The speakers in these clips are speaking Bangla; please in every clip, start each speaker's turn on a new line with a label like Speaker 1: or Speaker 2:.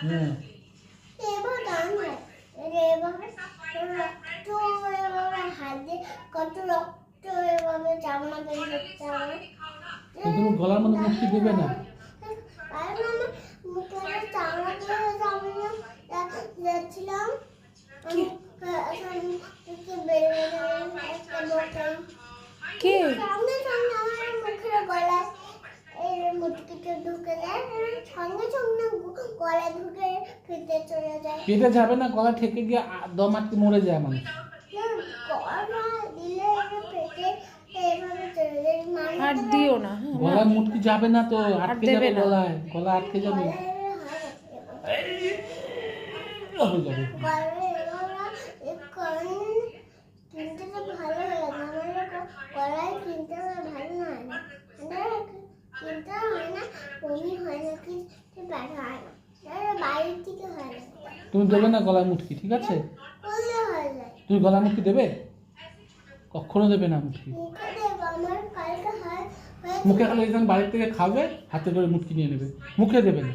Speaker 1: হ্যাঁ
Speaker 2: এবার দাম হয় এভাবে রক্ত এভাবে হাত দিয়ে কত রক্ত এভাবে জামা দিয়ে হচ্ছে আমার
Speaker 1: তুমি গলার মধ্যে মুটকি দেবে না।
Speaker 2: কারণ আমি মুখে চামড়া দিয়ে যাচ্ছিলাম আমি
Speaker 3: কে
Speaker 2: সঙ্গে সঙ্গে আমার মুখের গলায় এই মুটকিটা ঢুকে যায় সঙ্গে সঙ্গে গলায় ঢুকে ফিরতে চলে যায়
Speaker 1: পেটে যাবে না, গলা ঠেকে গিয়ে দম আটকে মরে যায় মানুষ।
Speaker 2: গলা দিলে পেটে এইভাবে চলে যায়
Speaker 3: হাত দিও না, হ্যাঁ
Speaker 1: গলায় মুটকি যাবে না তো, আটকে
Speaker 3: দেবে
Speaker 1: যাবে
Speaker 3: না।
Speaker 1: গলায়, গলা আটকে যাবে হয়ে যাবে।
Speaker 2: কিনতে তো ভালো হয় আমার গলায় কিনতে ভালো হয় না কিনতে হয় না বমি হয় না কিন্তু ব্যথা হয় না বাইরের থেকে হয় না
Speaker 1: তুমি দেবে না গলায় মুটকি, ঠিক আছে?
Speaker 2: বললে হয়ে যায়
Speaker 1: তুমি গলায় মুটকি দেবে? কখনো দেবে না মুটকি।
Speaker 2: মুখে দেবো আমার কালকে হয়
Speaker 1: মুখে খালি যখন বাড়ির থেকে খাবে হাতে করে মুটকি নিয়ে নেবে, মুখে দেবে না,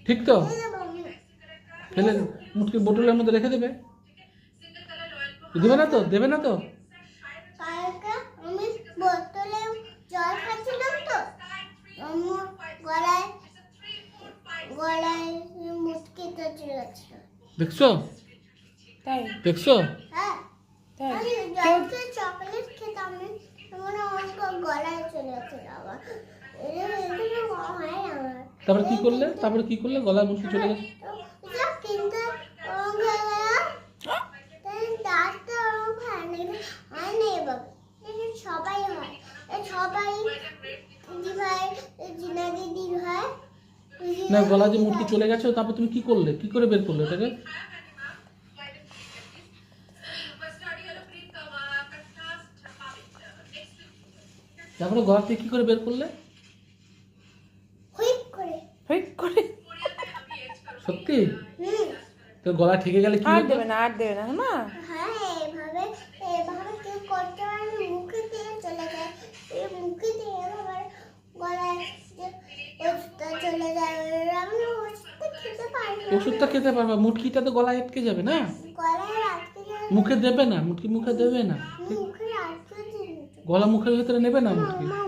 Speaker 1: ঠিক তো? ফেলে মুটকি বোতলের মধ্যে রেখে দেবে, দেবে না তো, দেবে না তো?
Speaker 2: কালকে আমি বোতলে জল খাচ্ছিলাম তো আমার গলায় গলায় মুটকিটা চলে যাচ্ছিল
Speaker 1: দেখছো
Speaker 3: তাই
Speaker 1: দেখছো?
Speaker 2: হ্যাঁ
Speaker 3: তাই
Speaker 2: আমি যত চকলেট খেতাম তখন আমার গলায় চলে যাচ্ছিল আবার এটা হয় না আমার
Speaker 1: তারপরে কি করলে, তারপরে কি করলে? গলায় মুটকি চলে গেছে।
Speaker 2: এটা কিনতে ডাক্তার হয় না এভাবে সবাই হয় সবাই দিদি ভাই জিনা দিদি হয়
Speaker 1: না, গলা যে মুটকি চলে গেছে তারপর তুমি কি করলে, কি করে বের করলে এটাকে? তারপরে গলা থেকে কি করে বের করলে?
Speaker 2: হুইক করে
Speaker 3: হই করে
Speaker 1: সত্যি?
Speaker 2: হুম
Speaker 1: তো গলা ঠেকে গেলে কি
Speaker 3: আর
Speaker 1: হতো?
Speaker 3: দেবে না, আর দেবে না মা।
Speaker 2: হ্যাঁ এভাবে এভাবে কেউ করতে পারে না, মুখে দিয়ে চলে যায় এই মুখে দিয়ে এভাবে গলায় যে ওষুধটা চলে যায় আমি ওষুধটা খেতে পারি না
Speaker 1: ওষুধটা খেতে পারবা, মুটকিটা তো গলায় আটকে যাবে না।
Speaker 2: গলায় আটকে যায়
Speaker 1: মুখে দেবে না, মুটকি মুখে দেবে না,
Speaker 2: মুখে আটকে যায়
Speaker 1: গলা মুখের ভিতরে নেবে না মুটকি।
Speaker 2: আমার